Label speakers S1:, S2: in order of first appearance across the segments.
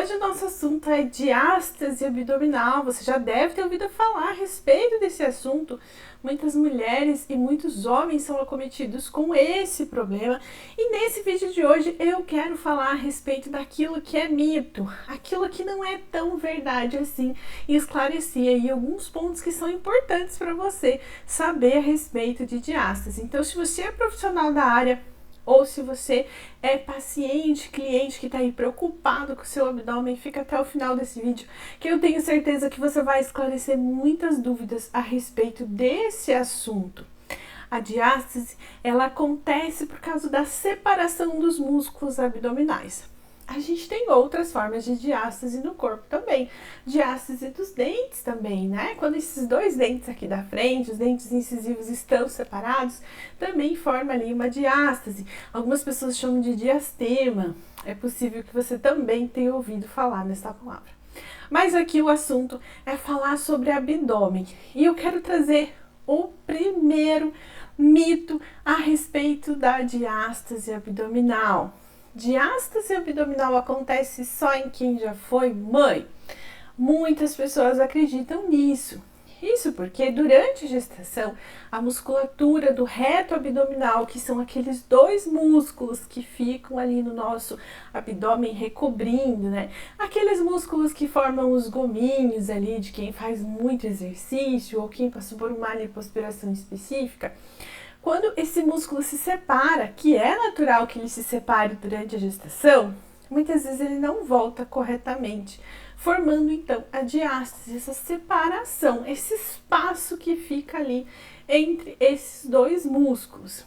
S1: hoje o nosso assunto é diástase abdominal. Você já deve ter ouvido falar a respeito desse assunto. Muitas mulheres e muitos homens são acometidos com esse problema. E nesse vídeo de hoje eu quero falar a respeito daquilo que é mito, aquilo que não é tão verdade assim, e esclarecer aí alguns pontos que são importantes para você saber a respeito de diástase. Então, se você é profissional da área, ou se você é paciente, cliente que está aí preocupado com o seu abdômen, fica até o final desse vídeo, que eu tenho certeza que você vai esclarecer muitas dúvidas a respeito desse assunto. A diástase, ela acontece por causa da separação dos músculos abdominais. A gente tem outras formas de diástase no corpo também. Diástase dos dentes também, né? Quando esses dois dentes aqui da frente, os dentes incisivos estão separados, também forma ali uma diástase. Algumas pessoas chamam de diastema. É possível que você também tenha ouvido falar nessa palavra. Mas aqui o assunto é falar sobre abdômen. E eu quero trazer o primeiro mito a respeito da diástase abdominal. Diástase abdominal acontece só em quem já foi mãe? Muitas pessoas acreditam nisso. Isso porque durante a gestação, a musculatura do reto abdominal, que são aqueles dois músculos que ficam ali no nosso abdômen recobrindo, né? Aqueles músculos que formam os gominhos ali de quem faz muito exercício ou quem passou por uma lipoaspiração específica. Quando esse músculo se separa, que é natural que ele se separe durante a gestação, muitas vezes ele não volta corretamente, formando então a diástase, essa separação, esse espaço que fica ali entre esses dois músculos.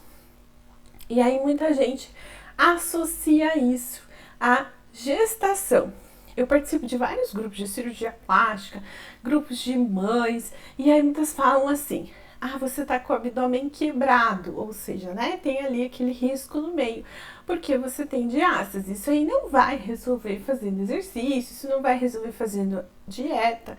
S1: E aí muita gente associa isso à gestação. Eu participo de vários grupos de cirurgia plástica, grupos de mães, e aí muitas falam assim: ah, você tá com o abdômen quebrado, ou seja, né, tem ali aquele risco no meio, porque você tem diástase. Isso aí não vai resolver fazendo exercício, isso não vai resolver fazendo dieta.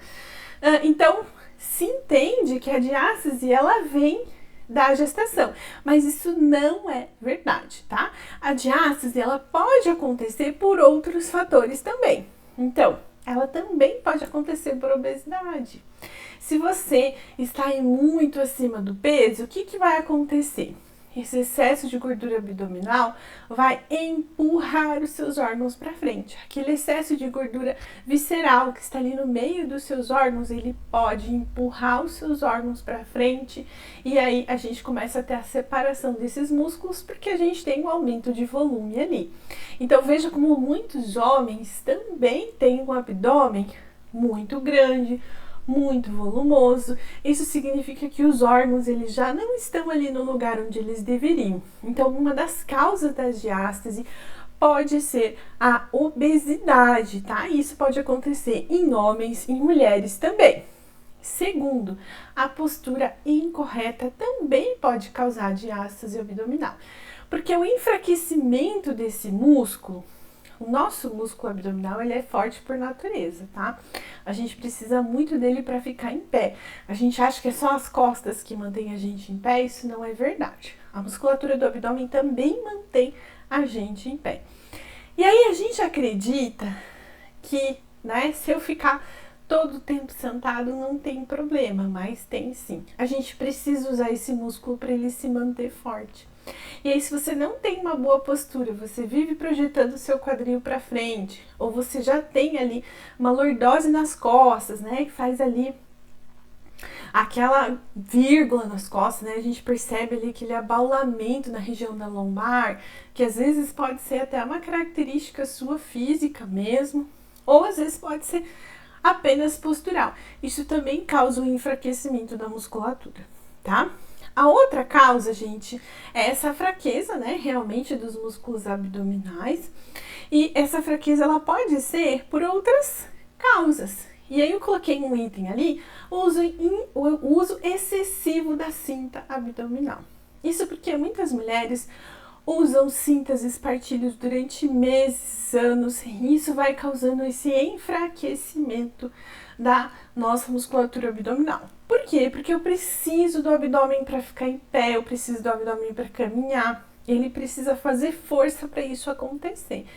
S1: Então, se entende que a diástase, ela vem da gestação, mas isso não é verdade, tá? A diástase, ela pode acontecer por outros fatores também. Então, ela também pode acontecer por obesidade. Se você está aí muito acima do peso, o que vai acontecer? Esse excesso de gordura abdominal vai empurrar os seus órgãos para frente. Aquele excesso de gordura visceral que está ali no meio dos seus órgãos, ele pode empurrar os seus órgãos para frente, e aí a gente começa a ter a separação desses músculos porque a gente tem um aumento de volume ali. Então veja como muitos homens também têm um abdômen muito grande, muito volumoso. Isso significa que os órgãos eles já não estão ali no lugar onde eles deveriam. Então, uma das causas da diástase pode ser a obesidade, tá? Isso pode acontecer em homens e em mulheres também. Segundo, a postura incorreta também pode causar diástase abdominal, porque o enfraquecimento desse músculo, o nosso músculo abdominal, ele é forte por natureza, tá? A gente precisa muito dele para ficar em pé. A gente acha que é só as costas que mantém a gente em pé, isso não é verdade. A musculatura do abdômen também mantém a gente em pé. E aí a gente acredita que, né, se eu ficar todo o tempo sentado não tem problema, mas tem sim. A gente precisa usar esse músculo para ele se manter forte. E aí, se você não tem uma boa postura, você vive projetando o seu quadril para frente, ou você já tem ali uma lordose nas costas, né, que faz ali aquela vírgula nas costas, né, a gente percebe ali aquele abaulamento na região da lombar, que às vezes pode ser até uma característica sua física mesmo, ou às vezes pode ser apenas postural. Isso também causa o enfraquecimento da musculatura, tá? A outra causa, gente, é essa fraqueza, né, realmente dos músculos abdominais. E essa fraqueza, ela pode ser por outras causas. E aí eu coloquei um item ali, o uso excessivo da cinta abdominal. Isso porque muitas mulheres usam cintas espartilhos durante meses, anos, e isso vai causando esse enfraquecimento da nossa musculatura abdominal. Por quê? Porque eu preciso do abdômen para ficar em pé, eu preciso do abdômen para caminhar, Ele precisa fazer força para isso acontecer.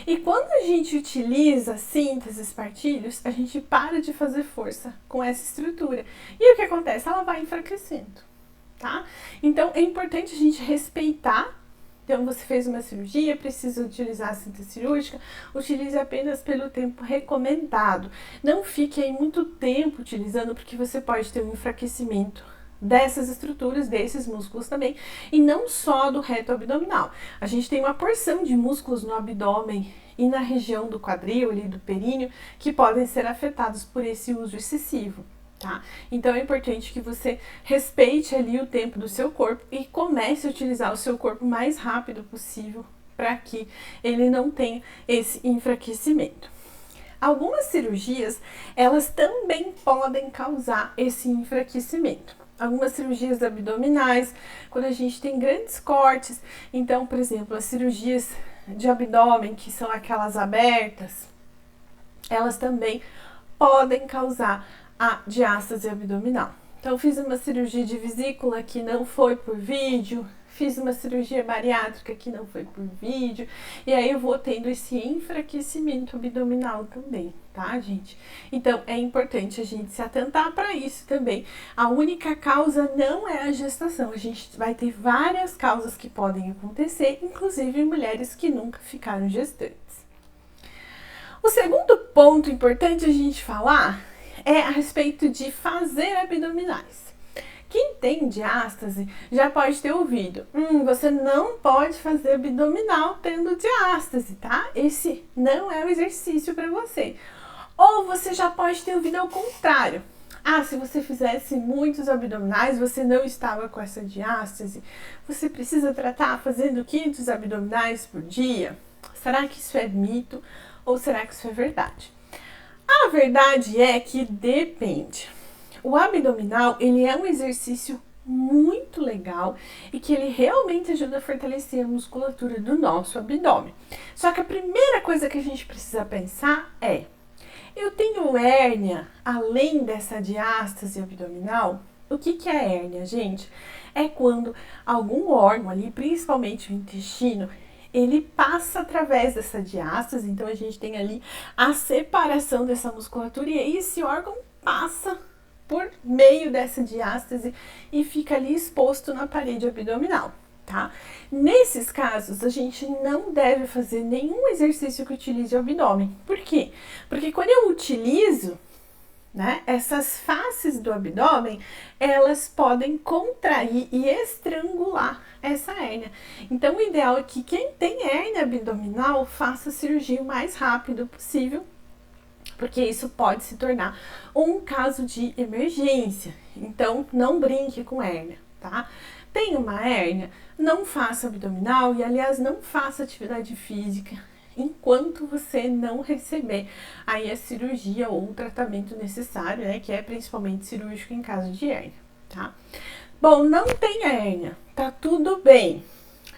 S1: E quando a gente utiliza cintas, espartilhos, a gente para de fazer força com essa estrutura. E o que acontece? Ela vai enfraquecendo, tá? Então, é importante a gente respeitar. Então, você fez uma cirurgia, precisa utilizar a cinta cirúrgica, utilize apenas pelo tempo recomendado. Não fique aí muito tempo utilizando, porque você pode ter um enfraquecimento dessas estruturas, desses músculos também, e não só do reto abdominal. A gente tem uma porção de músculos no abdômen e na região do quadril, ali do períneo, que podem ser afetados por esse uso excessivo. Tá? Então é importante que você respeite ali o tempo do seu corpo e comece a utilizar o seu corpo o mais rápido possível para que ele não tenha esse enfraquecimento. Algumas cirurgias, elas também podem causar esse enfraquecimento. Algumas cirurgias abdominais, quando a gente tem grandes cortes, então, por exemplo, as cirurgias de abdômen, que são aquelas abertas, elas também podem causar a diástase abdominal. Então, fiz uma cirurgia de vesícula que não foi por vídeo, fiz uma cirurgia bariátrica que não foi por vídeo, e aí eu vou tendo esse enfraquecimento abdominal também, tá, gente? Então, é importante a gente se atentar para isso também. A única causa não é a gestação, a gente vai ter várias causas que podem acontecer, inclusive mulheres que nunca ficaram gestantes. O segundo ponto importante a gente falar é a respeito de fazer abdominais. Quem tem diástase já pode ter ouvido, você não pode fazer abdominal tendo diástase, tá? Esse não é o exercício para você. Ou você já pode ter ouvido ao contrário. Se você fizesse muitos abdominais, você não estava com essa diástase, você precisa tratar fazendo 500 abdominais por dia? Será que isso é mito ou será que isso é verdade? A verdade é que depende. O abdominal, ele é um exercício muito legal e que ele realmente ajuda a fortalecer a musculatura do nosso abdômen. Só que a primeira coisa que a gente precisa pensar é: eu tenho hérnia além dessa diástase abdominal? O que é hérnia, gente? É quando algum órgão ali, principalmente o intestino, ele passa através dessa diástase, então a gente tem ali a separação dessa musculatura e aí esse órgão passa por meio dessa diástase e fica ali exposto na parede abdominal, tá? Nesses casos, a gente não deve fazer nenhum exercício que utilize o abdômen. Por quê? Porque quando eu utilizo, né, essas faces do abdômen, elas podem contrair e estrangular essa hérnia. Então, o ideal é que quem tem hérnia abdominal faça a cirurgia o mais rápido possível, porque isso pode se tornar um caso de emergência. Então, não brinque com hérnia, tá? Tem uma hérnia, não faça abdominal e, aliás, não faça atividade física enquanto você não receber aí a cirurgia ou o tratamento necessário, né, que é principalmente cirúrgico em caso de hérnia, tá? Bom, não tem hérnia, tá tudo bem.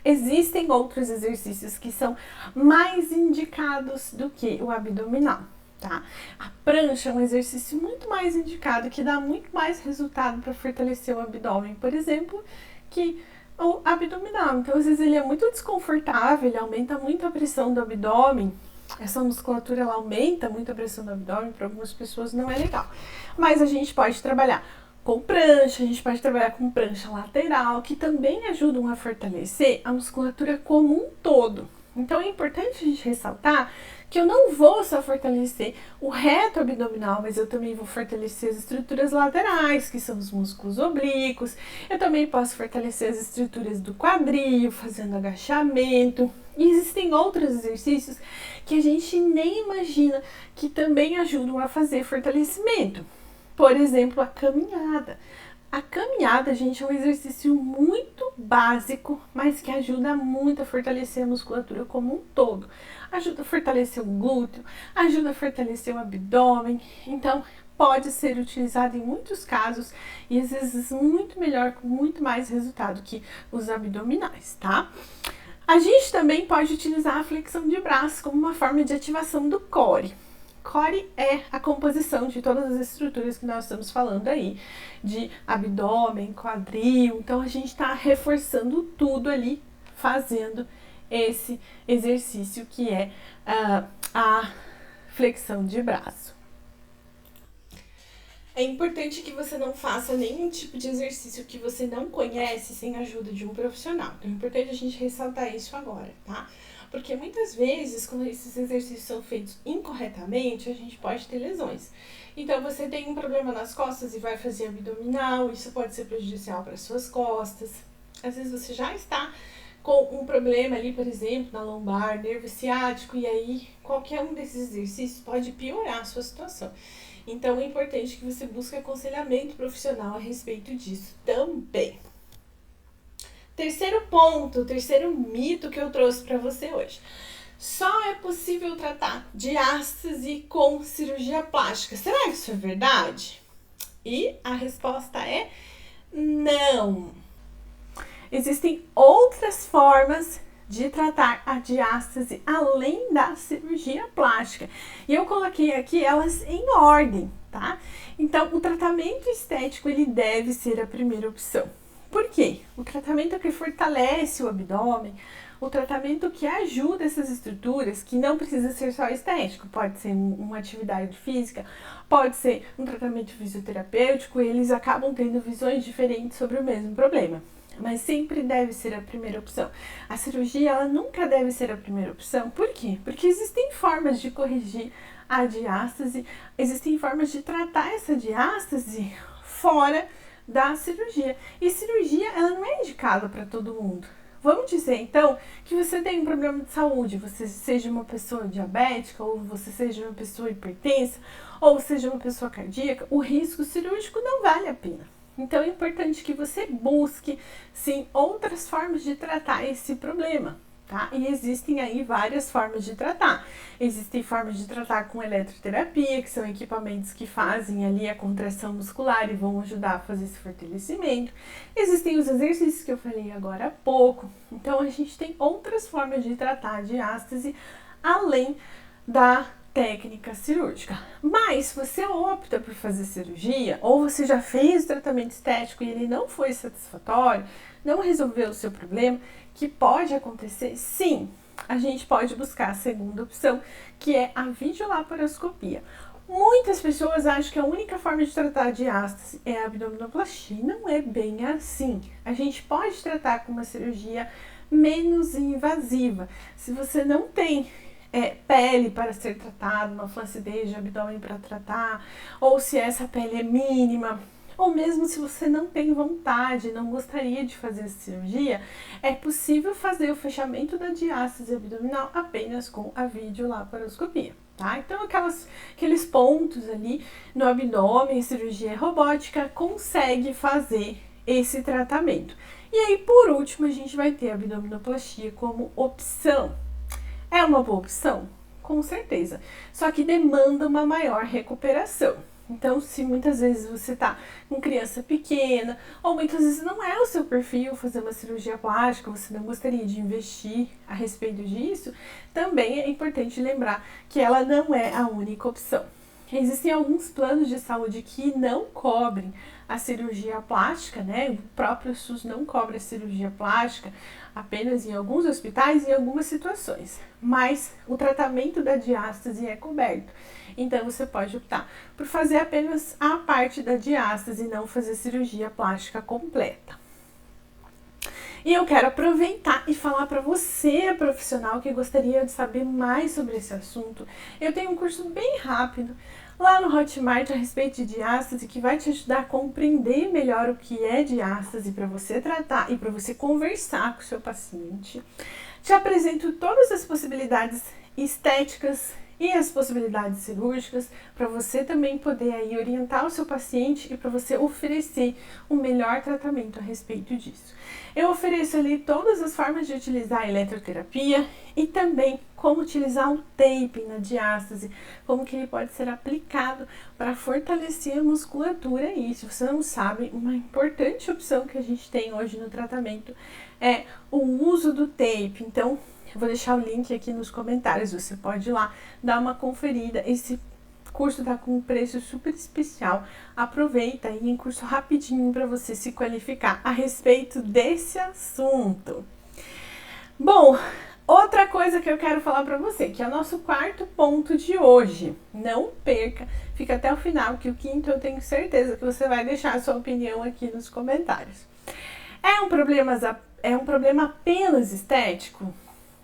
S1: Existem outros exercícios que são mais indicados do que o abdominal, tá? A prancha é um exercício muito mais indicado, que dá muito mais resultado para fortalecer o abdômen, por exemplo, que o abdominal. Então, às vezes ele é muito desconfortável, ele aumenta muito a pressão do abdômen. Essa musculatura, ela aumenta muito a pressão do abdômen, para algumas pessoas não é legal. Mas a gente pode trabalhar com prancha, a gente pode trabalhar com prancha lateral, que também ajudam a fortalecer a musculatura como um todo. Então, é importante a gente ressaltar que eu não vou só fortalecer o reto abdominal, mas eu também vou fortalecer as estruturas laterais, que são os músculos oblíquos. Eu também posso fortalecer as estruturas do quadril, fazendo agachamento. E existem outros exercícios que a gente nem imagina que também ajudam a fazer fortalecimento. Por exemplo, a caminhada. A caminhada, gente, é um exercício muito básico, mas que ajuda muito a fortalecer a musculatura como um todo. Ajuda a fortalecer o glúteo, ajuda a fortalecer o abdômen. Então, pode ser utilizado em muitos casos e às vezes muito melhor, com muito mais resultado que os abdominais, tá? A gente também pode utilizar a flexão de braço como uma forma de ativação do core. Core é a composição de todas as estruturas que nós estamos falando aí, de abdômen, quadril. Então, a gente está reforçando tudo ali, fazendo esse exercício que é a flexão de braço. É importante que você não faça nenhum tipo de exercício que você não conhece sem a ajuda de um profissional. Então é importante a gente ressaltar isso agora, tá? Porque muitas vezes, quando esses exercícios são feitos incorretamente, a gente pode ter lesões. Então, você tem um problema nas costas e vai fazer abdominal, isso pode ser prejudicial para as suas costas. Às vezes você já está com um problema ali, por exemplo, na lombar, nervo ciático, e aí qualquer um desses exercícios pode piorar a sua situação. Então, é importante que você busque aconselhamento profissional a respeito disso também. Terceiro ponto, terceiro mito que eu trouxe para você hoje. Só é possível tratar diástase com cirurgia plástica. Será que isso é verdade? E a resposta é não. Existem outras formas de tratar a diástase além da cirurgia plástica. E eu coloquei aqui elas em ordem, tá? Então, o tratamento estético, ele deve ser a primeira opção. Por quê? O tratamento que fortalece o abdômen, o tratamento que ajuda essas estruturas, que não precisa ser só estético, pode ser uma atividade física, pode ser um tratamento fisioterapêutico, eles acabam tendo visões diferentes sobre o mesmo problema. Mas sempre deve ser a primeira opção. A cirurgia, ela nunca deve ser a primeira opção. Por quê? Porque existem formas de corrigir a diástase, existem formas de tratar essa diástase fora da cirurgia. E cirurgia, ela não é indicada para todo mundo. Vamos dizer, então, que você tem um problema de saúde, você seja uma pessoa diabética, ou você seja uma pessoa hipertensa, ou seja uma pessoa cardíaca, o risco cirúrgico não vale a pena. Então, é importante que você busque, sim, outras formas de tratar esse problema, tá? E existem aí várias formas de tratar. Existem formas de tratar com eletroterapia, que são equipamentos que fazem ali a contração muscular e vão ajudar a fazer esse fortalecimento. Existem os exercícios que eu falei agora há pouco. Então, a gente tem outras formas de tratar a diástase além da técnica cirúrgica. Mas se você opta por fazer cirurgia, ou você já fez o tratamento estético e ele não foi satisfatório, não resolveu o seu problema, que pode acontecer, sim, a gente pode buscar a segunda opção, que é a videolaparoscopia. Muitas pessoas acham que a única forma de tratar a diástase é a abdominoplastia. Não é bem assim. A gente pode tratar com uma cirurgia menos invasiva. Se você não tem pele para ser tratada, uma flacidez de abdômen para tratar, ou se essa pele é mínima, ou mesmo se você não tem vontade, não gostaria de fazer essa cirurgia, é possível fazer o fechamento da diástase abdominal apenas com a videolaparoscopia, tá? Então, aqueles pontos ali no abdômen, cirurgia robótica, consegue fazer esse tratamento. E aí, por último, a gente vai ter a abdominoplastia como opção. É uma boa opção? Com certeza. Só que demanda uma maior recuperação. Então, se muitas vezes você tá com criança pequena, ou muitas vezes não é o seu perfil fazer uma cirurgia plástica, você não gostaria de investir a respeito disso, também é importante lembrar que ela não é a única opção. Existem alguns planos de saúde que não cobrem a cirurgia plástica, né? O próprio SUS não cobre a cirurgia plástica, apenas em alguns hospitais e em algumas situações. Mas o tratamento da diástase é coberto. Então, você pode optar por fazer apenas a parte da diástase e não fazer cirurgia plástica completa. E eu quero aproveitar e falar para você, profissional, que gostaria de saber mais sobre esse assunto. Eu tenho um curso bem rápido lá no Hotmart a respeito de diástase que vai te ajudar a compreender melhor o que é diástase para você tratar e para você conversar com o seu paciente. Te apresento todas as possibilidades estéticas e as possibilidades cirúrgicas para você também poder aí orientar o seu paciente e para você oferecer um melhor tratamento a respeito disso. Eu ofereço ali todas as formas de utilizar a eletroterapia e também como utilizar o tape na diástase, como que ele pode ser aplicado para fortalecer a musculatura. E se você não sabe, uma importante opção que a gente tem hoje no tratamento é o uso do tape. Então, eu vou deixar o link aqui nos comentários, você pode ir lá dar uma conferida. Esse curso tá com um preço super especial. Aproveita aí em curso rapidinho para você se qualificar a respeito desse assunto. Bom, outra coisa que eu quero falar para você, que é o nosso quarto ponto de hoje. Não perca, fica até o final, que o quinto eu tenho certeza que você vai deixar a sua opinião aqui nos comentários. É um problema apenas estético?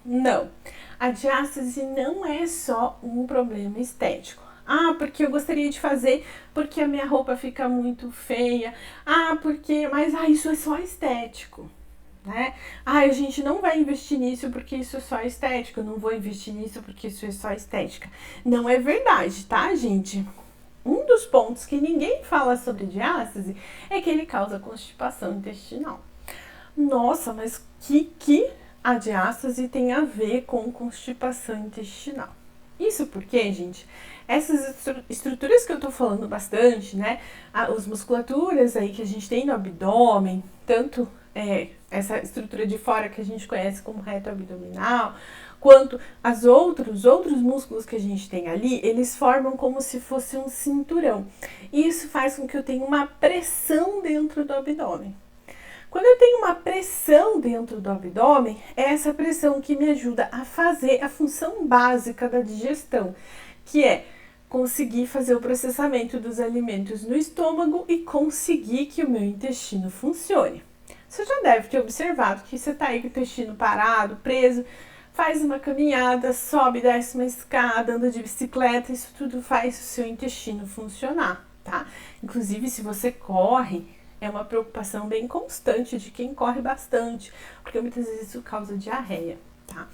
S1: Não. A diástase não é só um problema estético. Ah, porque eu gostaria de fazer porque a minha roupa fica muito feia. Ah, porque... Mas isso é só estético, né? Ah, a gente não vai investir nisso porque isso é só estético. Eu não vou investir nisso porque isso é só estética. Não é verdade, tá, gente? Um dos pontos que ninguém fala sobre diástase é que ele causa constipação intestinal. Nossa, mas que a diástase tem a ver com constipação intestinal? Isso porque, gente, essas estruturas que eu tô falando bastante, né? As musculaturas aí que a gente tem no abdômen, tanto essa estrutura de fora que a gente conhece como reto abdominal, quanto outros músculos que a gente tem ali, eles formam como se fosse um cinturão. E isso faz com que eu tenha uma pressão dentro do abdômen. Quando eu tenho uma pressão dentro do abdômen, é essa pressão que me ajuda a fazer a função básica da digestão, que é conseguir fazer o processamento dos alimentos no estômago e conseguir que o meu intestino funcione. Você já deve ter observado que você está aí com o intestino parado, preso, faz uma caminhada, sobe, desce uma escada, anda de bicicleta, isso tudo faz o seu intestino funcionar, tá? Inclusive, se você corre, é uma preocupação bem constante de quem corre bastante, porque muitas vezes isso causa diarreia, tá?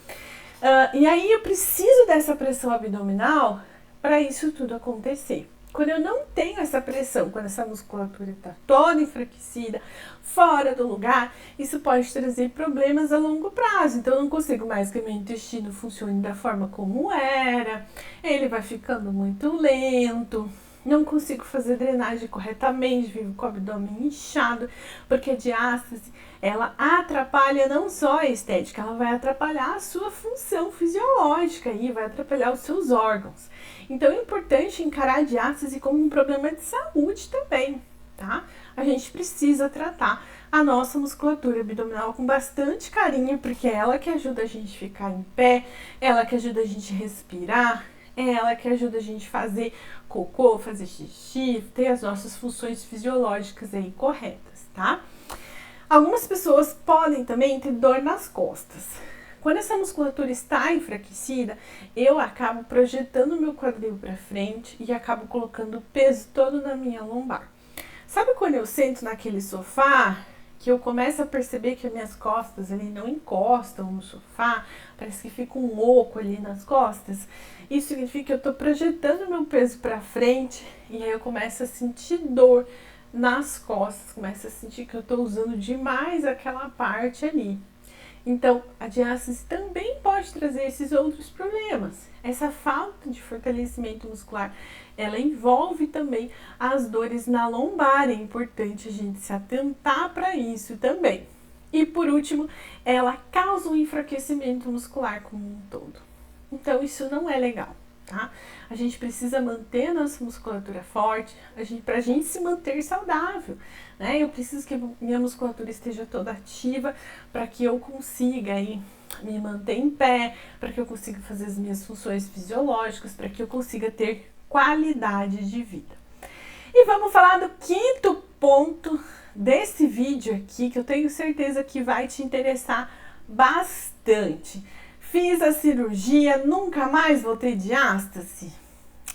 S1: E aí eu preciso dessa pressão abdominal para isso tudo acontecer. Quando eu não tenho essa pressão, quando essa musculatura está toda enfraquecida, fora do lugar, isso pode trazer problemas a longo prazo. Então eu não consigo mais que meu intestino funcione da forma como era, ele vai ficando muito lento, não consigo fazer drenagem corretamente, vivo com o abdômen inchado, porque a diástase, ela atrapalha não só a estética, ela vai atrapalhar a sua função fisiológica e vai atrapalhar os seus órgãos. Então é importante encarar a diástase como um problema de saúde também, tá? A gente precisa tratar a nossa musculatura abdominal com bastante carinho, porque é ela que ajuda a gente a ficar em pé, ela que ajuda a gente a respirar, é ela que ajuda a gente a fazer cocô, fazer xixi, ter as nossas funções fisiológicas aí corretas, tá? Algumas pessoas podem também ter dor nas costas. Quando essa musculatura está enfraquecida, eu acabo projetando meu quadril para frente e acabo colocando o peso todo na minha lombar. Sabe quando eu sento naquele sofá, que eu começo a perceber que as minhas costas ali não encostam no sofá, parece que fica um oco ali nas costas? Isso significa que eu estou projetando meu peso para frente e aí eu começo a sentir dor nas costas, começo a sentir que eu estou usando demais aquela parte ali. Então, a diástase também pode trazer esses outros problemas. Essa falta de fortalecimento muscular, ela envolve também as dores na lombar. É importante a gente se atentar para isso também. E por último, ela causa um enfraquecimento muscular como um todo. Então, isso não é legal, tá? A gente precisa manter a nossa musculatura forte, pra gente se manter saudável, né? Eu preciso que minha musculatura esteja toda ativa para que eu consiga aí me manter em pé, para que eu consiga fazer as minhas funções fisiológicas, para que eu consiga ter qualidade de vida. E vamos falar do quinto ponto desse vídeo aqui, que eu tenho certeza que vai te interessar bastante. Fiz a cirurgia, nunca mais vou ter diástase?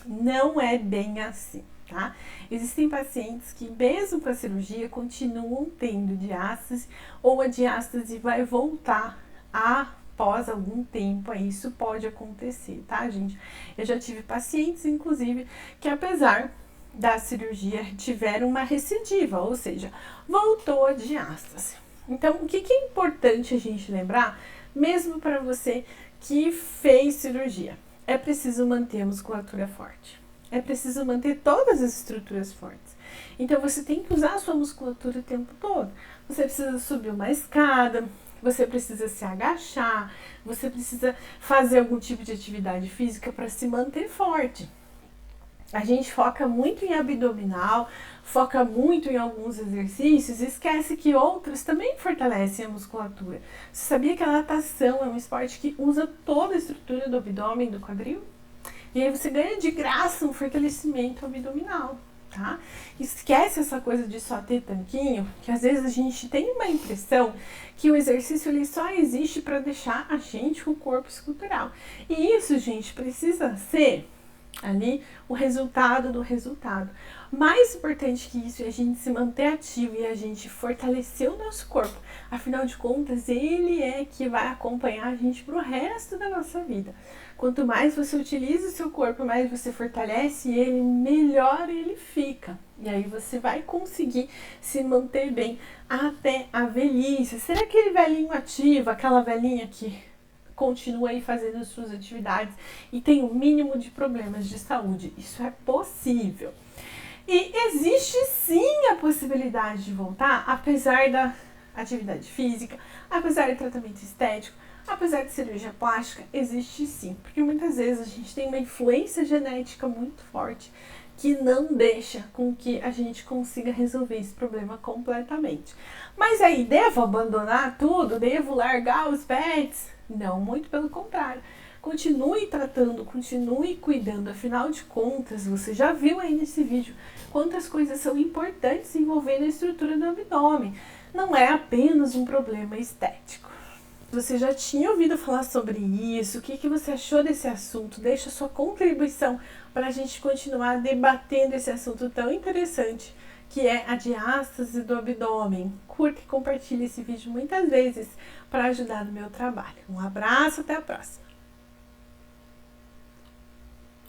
S1: Não é bem assim, tá? Existem pacientes que mesmo com a cirurgia continuam tendo diástase ou a diástase vai voltar após algum tempo, aí isso pode acontecer, tá, gente? Eu já tive pacientes, inclusive, que apesar da cirurgia tiveram uma recidiva, ou seja, voltou a diástase. Então, o que é importante a gente lembrar, mesmo para você que fez cirurgia? É preciso manter a musculatura forte. É preciso manter todas as estruturas fortes. Então, você tem que usar a sua musculatura o tempo todo. Você precisa subir uma escada, você precisa se agachar, você precisa fazer algum tipo de atividade física para se manter forte. A gente foca muito em abdominal, foca muito em alguns exercícios e esquece que outros também fortalecem a musculatura. Você sabia que a natação é um esporte que usa toda a estrutura do abdômen, do quadril? E aí você ganha de graça um fortalecimento abdominal, tá? Esquece essa coisa de só ter tanquinho, que às vezes a gente tem uma impressão que o exercício ele só existe para deixar a gente com o corpo escultural. E isso, gente, precisa ser ali o resultado do resultado. Mais importante que isso é a gente se manter ativo e a gente fortalecer o nosso corpo. Afinal de contas, ele é que vai acompanhar a gente pro resto da nossa vida. Quanto mais você utiliza o seu corpo, mais você fortalece ele, melhor ele fica. E aí você vai conseguir se manter bem até a velhice. Será aquele velhinho ativo, aquela velhinha que continua aí fazendo as suas atividades e tem o mínimo de problemas de saúde? Isso é possível. E existe sim a possibilidade de voltar, apesar da atividade física, apesar do tratamento estético, apesar de cirurgia plástica, existe sim. Porque muitas vezes a gente tem uma influência genética muito forte que não deixa com que a gente consiga resolver esse problema completamente. Mas aí, devo abandonar tudo? Devo largar os pets? Não, muito pelo contrário. Continue tratando, continue cuidando. Afinal de contas, você já viu aí nesse vídeo quantas coisas são importantes envolvendo a estrutura do abdômen. Não é apenas um problema estético. Você já tinha ouvido falar sobre isso? O que você achou desse assunto? Deixa sua contribuição para a gente continuar debatendo esse assunto tão interessante que é a diástase do abdômen. Curta e compartilhe esse vídeo muitas vezes para ajudar no meu trabalho. Um abraço, até a próxima!